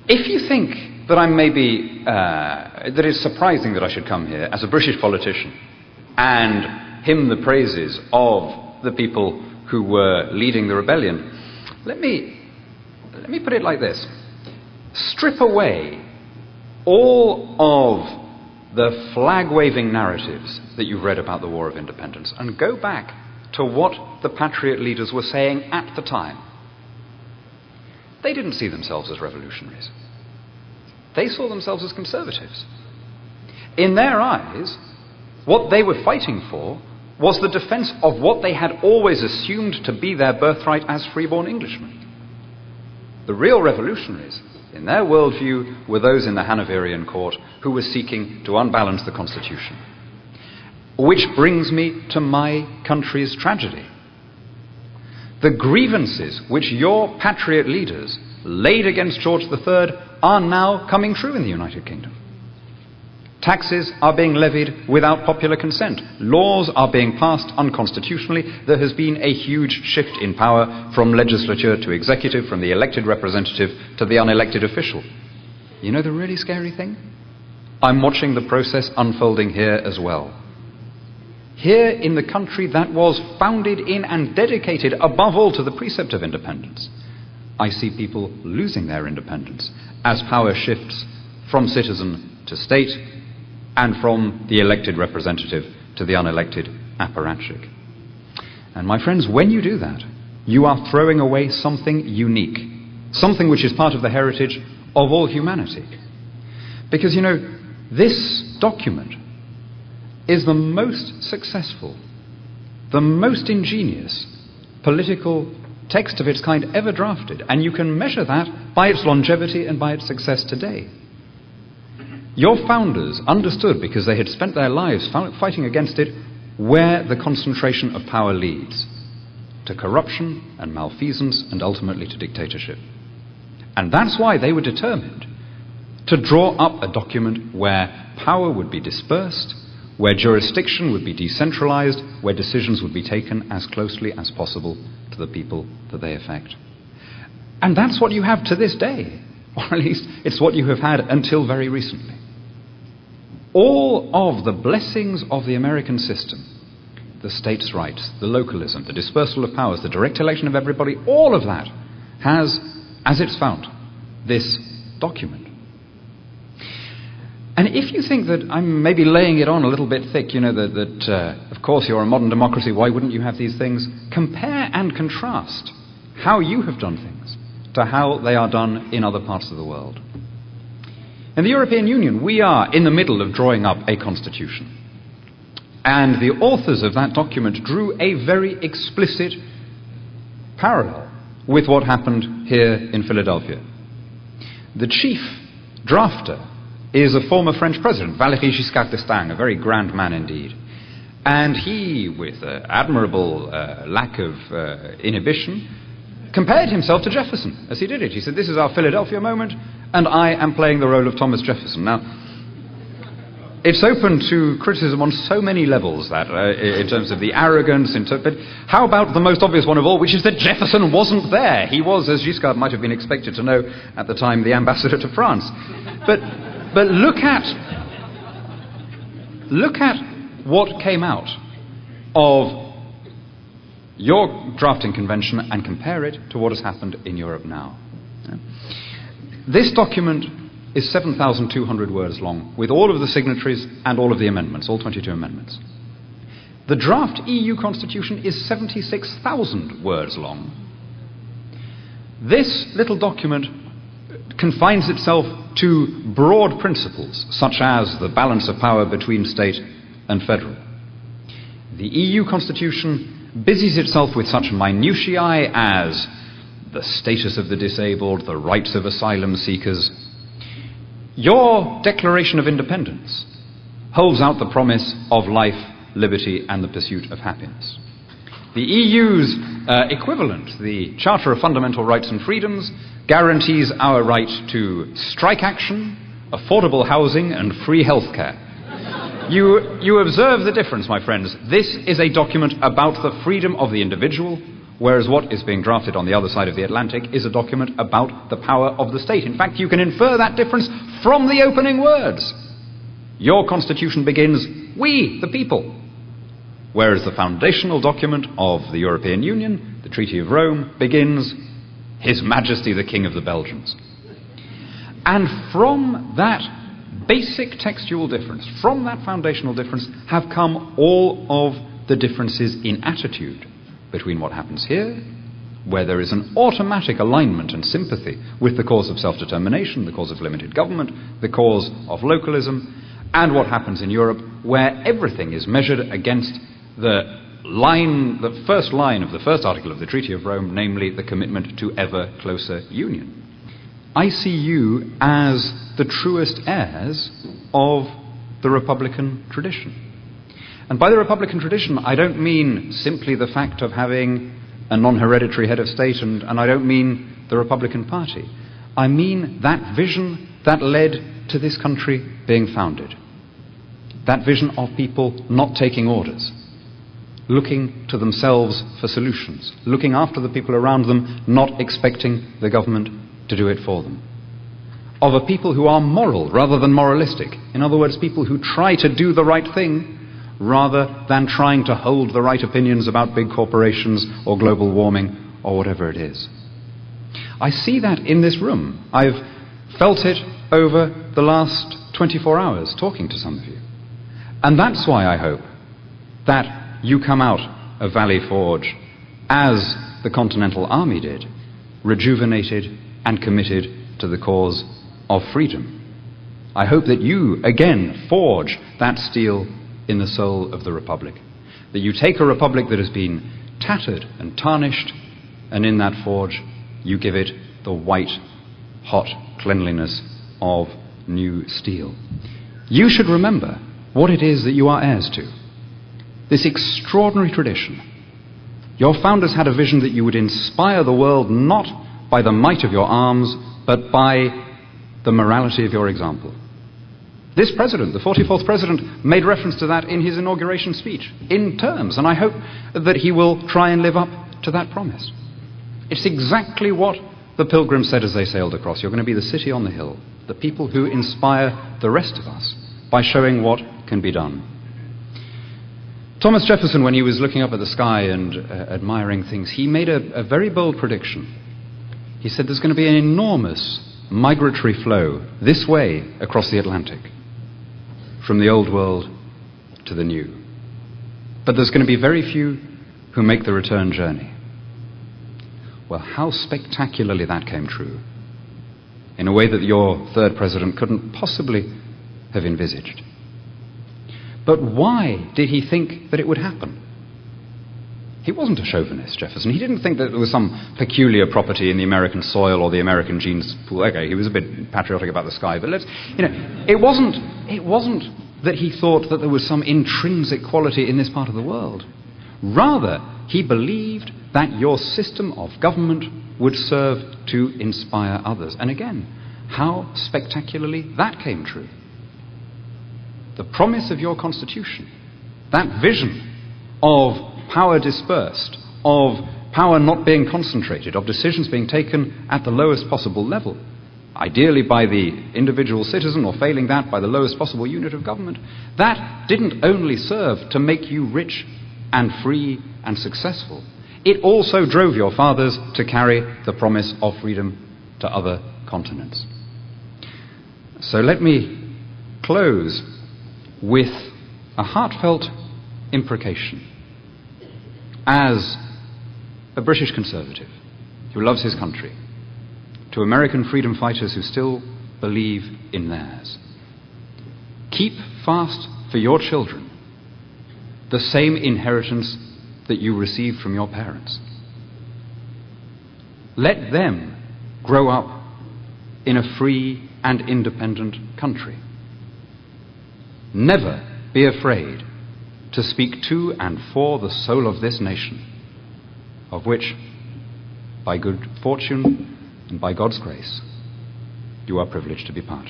If you think that I'm maybe, that it's surprising that I should come here as a British politician and hymn the praises of the people who were leading the rebellion, let me put it like this. Strip away all of the flag-waving narratives that you've read about the War of Independence and go back to what the Patriot leaders were saying at the time. They didn't see themselves as revolutionaries. They saw themselves as conservatives. In their eyes, what they were fighting for was the defense of what they had always assumed to be their birthright as freeborn Englishmen. The real revolutionaries, in their worldview, were those in the Hanoverian court who were seeking to unbalance the constitution. Which brings me to my country's tragedy. The grievances which your patriot leaders laid against George III are now coming true in the United Kingdom. Taxes are being levied without popular consent. Laws are being passed unconstitutionally. There has been a huge shift in power from legislature to executive, from the elected representative to the unelected official. You know the really scary thing? I'm watching the process unfolding here as well. Here in the country that was founded in and dedicated above all to the precept of independence, I see people losing their independence as power shifts from citizen to state and from the elected representative to the unelected apparatchik. And my friends, when you do that, you are throwing away something unique, something which is part of the heritage of all humanity. Because, you know, this document is the most successful, the most ingenious political text of its kind ever drafted, and you can measure that by its longevity and by its success today. Your founders understood, because they had spent their lives fighting against it, where the concentration of power leads to corruption and malfeasance and ultimately to dictatorship. And that's why they were determined to draw up a document where power would be dispersed, where jurisdiction would be decentralized, where decisions would be taken as closely as possible to the people that they affect. And that's what you have to this day, or at least it's what you have had until very recently. All of the blessings of the American system, the states' rights, the localism, the dispersal of powers, the direct election of everybody, all of that has, as its fount, this document. And if you think that I'm maybe laying it on a little bit thick, you know, that of course you're a modern democracy, why wouldn't you have these things? Compare and contrast how you have done things to how they are done in other parts of the world. In the European Union, we are in the middle of drawing up a constitution. And the authors of that document drew a very explicit parallel with what happened here in Philadelphia. The chief drafter is a former French president, Valéry Giscard d'Estaing, a very grand man indeed. And he, with admirable lack of inhibition, compared himself to Jefferson as he did it. He said, this is our Philadelphia moment, and I am playing the role of Thomas Jefferson. Now, it's open to criticism on so many levels, that in terms of the arrogance, but how about the most obvious one of all, which is that Jefferson wasn't there? He was, as Giscard might have been expected to know at the time, the ambassador to France. But look at what came out of your drafting convention and compare it to what has happened in Europe now. This document is 7,200 words long, with all of the signatories and all of the amendments, all 22 amendments. The draft EU constitution is 76,000 words long. This little document confines itself to broad principles, such as the balance of power between state and federal. The EU constitution busies itself with such minutiae as the status of the disabled, the rights of asylum seekers. Your Declaration of Independence holds out the promise of life, liberty, and the pursuit of happiness. The EU's equivalent, the Charter of Fundamental Rights and Freedoms, guarantees our right to strike action, affordable housing, and free health care. You observe the difference, my friends. This is a document about the freedom of the individual, whereas what is being drafted on the other side of the Atlantic is a document about the power of the state. In fact, you can infer that difference from the opening words. Your constitution begins, "We, the people," whereas the foundational document of the European Union, the Treaty of Rome, begins, "His Majesty the King of the Belgians." And from that basic textual difference, from that foundational difference, have come all of the differences in attitude between what happens here, where there is an automatic alignment and sympathy with the cause of self-determination, the cause of limited government, the cause of localism, and what happens in Europe, where everything is measured against the first line of the first article of the Treaty of Rome, namely the commitment to ever closer union. I see you as the truest heirs of the Republican tradition. And by the Republican tradition, I don't mean simply the fact of having a non-hereditary head of state, and I don't mean the Republican Party. I mean that vision that led to this country being founded. That vision of people not taking orders, looking to themselves for solutions, looking after the people around them, not expecting the government to do it for them. Of a people who are moral rather than moralistic. In other words, people who try to do the right thing rather than trying to hold the right opinions about big corporations or global warming or whatever it is. I see that in this room. I've felt it over the last 24 hours talking to some of you. And that's why I hope that you come out of Valley Forge as the Continental Army did, rejuvenated and committed to the cause of freedom. I hope that you again forge that steel in the soul of the Republic. That you take a Republic that has been tattered and tarnished, and in that forge you give it the white, hot cleanliness of new steel. You should remember what it is that you are heirs to. This extraordinary tradition. Your founders had a vision that you would inspire the world not by the might of your arms, but by the morality of your example. This president, the 44th president, made reference to that in his inauguration speech, in terms, and I hope that he will try and live up to that promise. It's exactly what the pilgrims said as they sailed across. You're going to be the city on the hill, the people who inspire the rest of us by showing what can be done. Thomas Jefferson, when he was looking up at the sky and admiring things, he made a very bold prediction. He said there's going to be an enormous migratory flow this way across the Atlantic, from the old world to the new. But there's going to be very few who make the return journey. Well, how spectacularly that came true, in a way that your third president couldn't possibly have envisaged. But why did he think that it would happen? He wasn't a chauvinist, Jefferson. He didn't think that there was some peculiar property in the American soil or the American genes pool. Okay, he was a bit patriotic about the sky, but it wasn't that he thought that there was some intrinsic quality in this part of the world. Rather, he believed that your system of government would serve to inspire others. And again, how spectacularly that came true. The promise of your Constitution, that vision of power dispersed, of power not being concentrated, of decisions being taken at the lowest possible level, ideally by the individual citizen, or failing that, by the lowest possible unit of government, that didn't only serve to make you rich and free and successful. It also drove your fathers to carry the promise of freedom to other continents. So let me close with a heartfelt imprecation as a British conservative who loves his country, to American freedom fighters who still believe in theirs. Keep fast for your children the same inheritance that you received from your parents. Let them grow up in a free and independent country. Never be afraid to speak to and for the soul of this nation, of which, by good fortune and by God's grace, you are privileged to be part.